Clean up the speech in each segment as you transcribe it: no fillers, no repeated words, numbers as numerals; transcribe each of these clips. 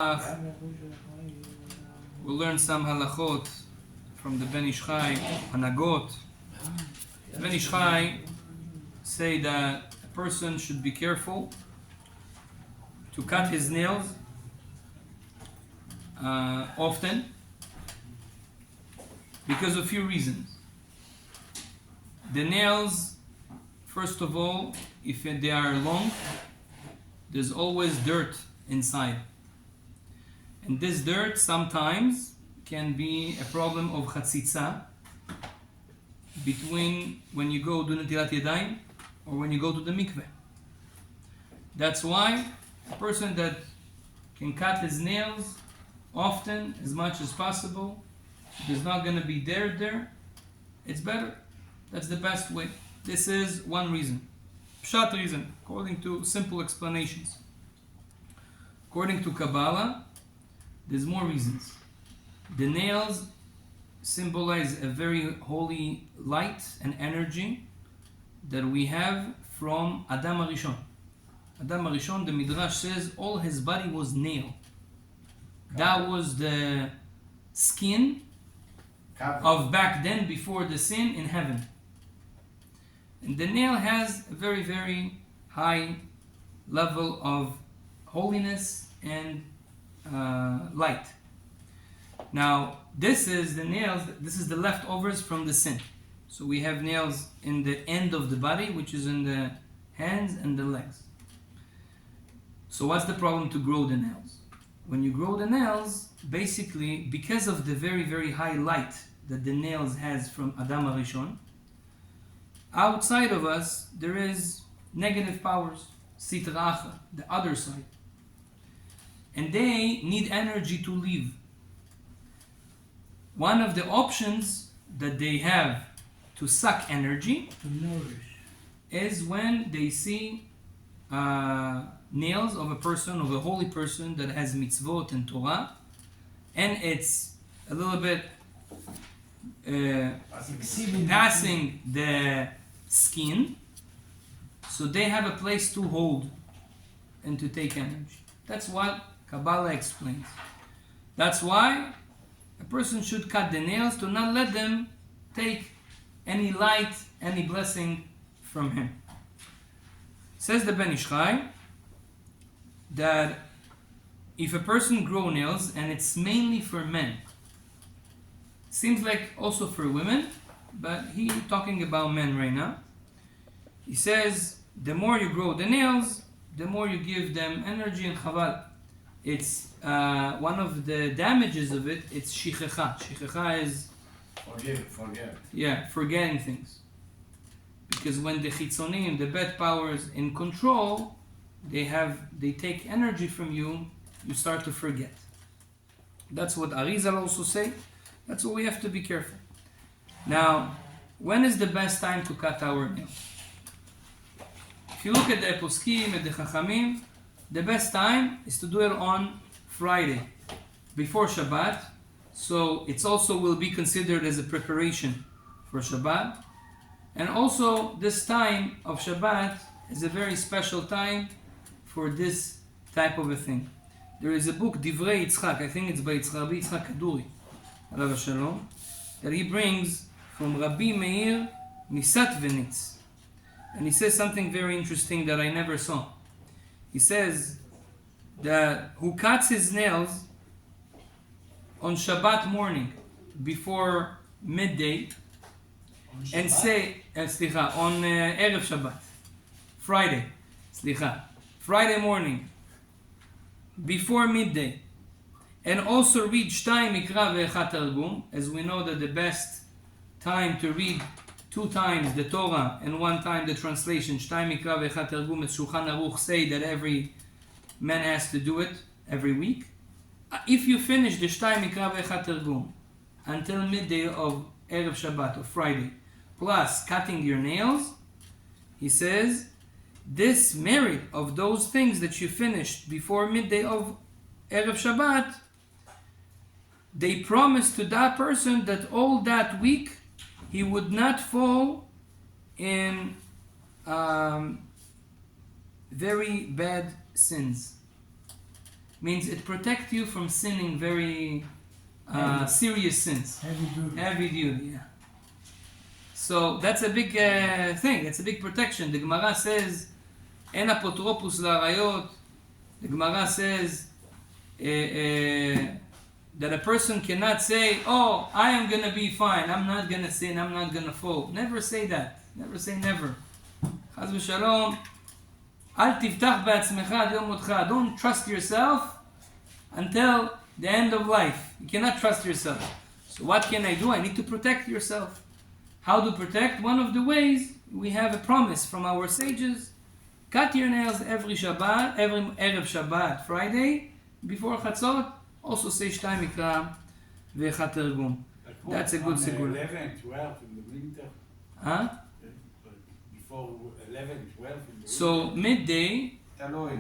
We'll learn some halachot from the Ben Ish Chai, Hanagot. The Ben Ish Chai say that a person should be careful to cut his nails often because of a few reasons. The nails, first of all, if they are long, there's always dirt inside. And this dirt sometimes can be a problem of chatzitza between when you go do netilat yadayim or when you go to the mikveh. That's why a person that can cut his nails often, as much as possible, there's not going to be dirt there, it's better. That's the best way. This is one reason. Pshat reason, according to simple explanations. According to Kabalah, there's more reasons. The nails symbolize a very holy light and energy that we have from Adam HaRishon. Adam HaRishon, the Midrash says, all his body was nail. That was the skin of back then, before the sin, in heaven. And the nail has a very, very high level of holiness and light. Now, this is the nails, this is the leftovers from the sin. So we have nails in the end of the body, which is in the hands and the legs. So what's the problem to grow the nails? When you grow the nails, basically, because of the very, very high light that the nails has from Adam HaRishon, outside of us, there is negative powers, sitra achra, the other side. And they need energy to live. One of the options that they have to suck energy is when they see nails of a person, of a holy person that has mitzvot and Torah, and it's a little bit passing the skin, so they have a place to hold and to take energy. That's what Kabalah explains. That's why a person should cut the nails to not let them take any light, any blessing from him. Says the Ben Ish Chai that if a person grow nails, and it's mainly for men, seems like also for women, but he's talking about men right now. He says the more you grow the nails, the more you give them energy and chaval. It's one of the damages of it. It's shichecha. Shichecha is forget. Yeah, forgetting things. Because when the chitzonim, the bad powers in control, they take energy from you. You start to forget. That's what Arizal also say. That's what we have to be careful. Now, when is the best time to cut our nails? If you look at the poskim, at the chachamim, the best time is to do it on Friday, before Shabbat. So it's also will be considered as a preparation for Shabbat. And also this time of Shabbat is a very special time for this type of a thing. There is a book, Divrei Yitzchak, I think it's by Rabbi Yitzchak Kaduri, Alav Shalom, that he brings from Rabbi Meir Misatvenitz. And he says something very interesting that I never saw. He says that who cuts his nails on Shabbat morning before midday and say, on Erev Shabbat, Friday morning before midday, and also read Shtay Mikra ve'Echat Targum, as we know that the best time to read 2 times the Torah and 1 time the translation, Shtay Mikra ve'Echat Targum, as Shulchan Aruch say that every man has to do it every week. If you finish the Shtay Mikra ve'Echat Targum until midday of Erev Shabbat, or Friday, plus cutting your nails, he says, this merit of those things that you finished before midday of Erev Shabbat, they promise to that person that all that week he would not fall in very bad sins. means it protects you from sinning very serious sins. Heavy duty, yeah. So that's a big thing, it's a big protection. The Gemara says, En apotropus la'arayot. The Gemara says that a person cannot say, oh, I am going to be fine, I'm not going to sin, I'm not going to fall. Never say that. Never say never. Chaz v'shalom. Al tiftach ba'atzmecha ad yom motcha. Don't trust yourself until the end of life. You cannot trust yourself. So what can I do? I need to protect yourself. How to protect? One of the ways, we have a promise from our sages. Cut your nails every Shabbat, every Erev Shabbat, Friday, before Chatzot. Also say Shtay Mikra ve'Echat Tergum. That's a good segula. 11, 12 in the winter. Huh? Before 11, 12 in the winter. So midday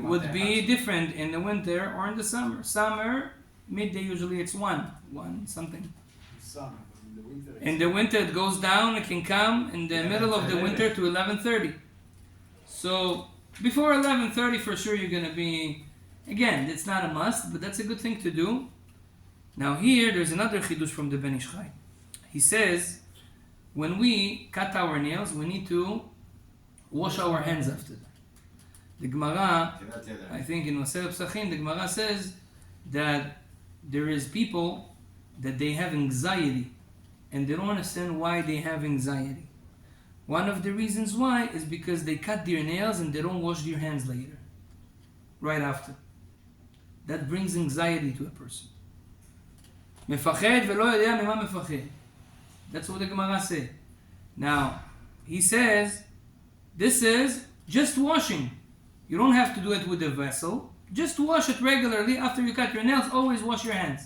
would be different in the winter or in the summer. Summer, midday usually it's one something. Summer, but in the winter. In the winter it goes down, it can come in the middle of the winter to 11:30. So before 11:30 for sure you're going to be, again, it's not a must, but that's a good thing to do. Now here, there's another chidush from the Ben Ish Chai. He says, when we cut our nails, we need to wash our hands after that. The Gemara, I think in Maseret Psachim, the Gemara says that there is people that they have anxiety and they don't understand why they have anxiety. One of the reasons why is because they cut their nails and they don't wash their hands later, right after. That brings anxiety to a person. Mefached velo yodea mima mefached. That's what the Gemara says. Now, he says, this is just washing. You don't have to do it with a vessel. Just wash it regularly after you cut your nails. Always wash your hands.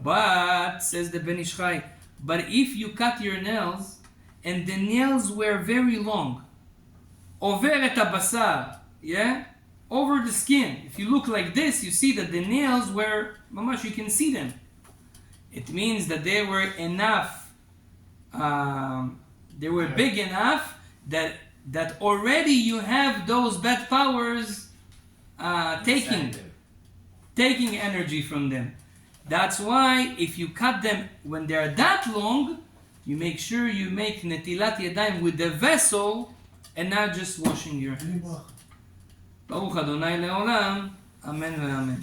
But, says the Ben Ish Chai, but if you cut your nails and the nails were very long, over et habasar, yeah, over the skin. If you look like this, you see that the nails were, mamash, you can see them. It means that they were enough, they were big enough that already you have those bad powers taking energy from them. That's why if you cut them when they are that long, you make sure you make netilat yadayim with the vessel and not just washing your hands. Baruch Adonai le'olam. Amen ve'amen.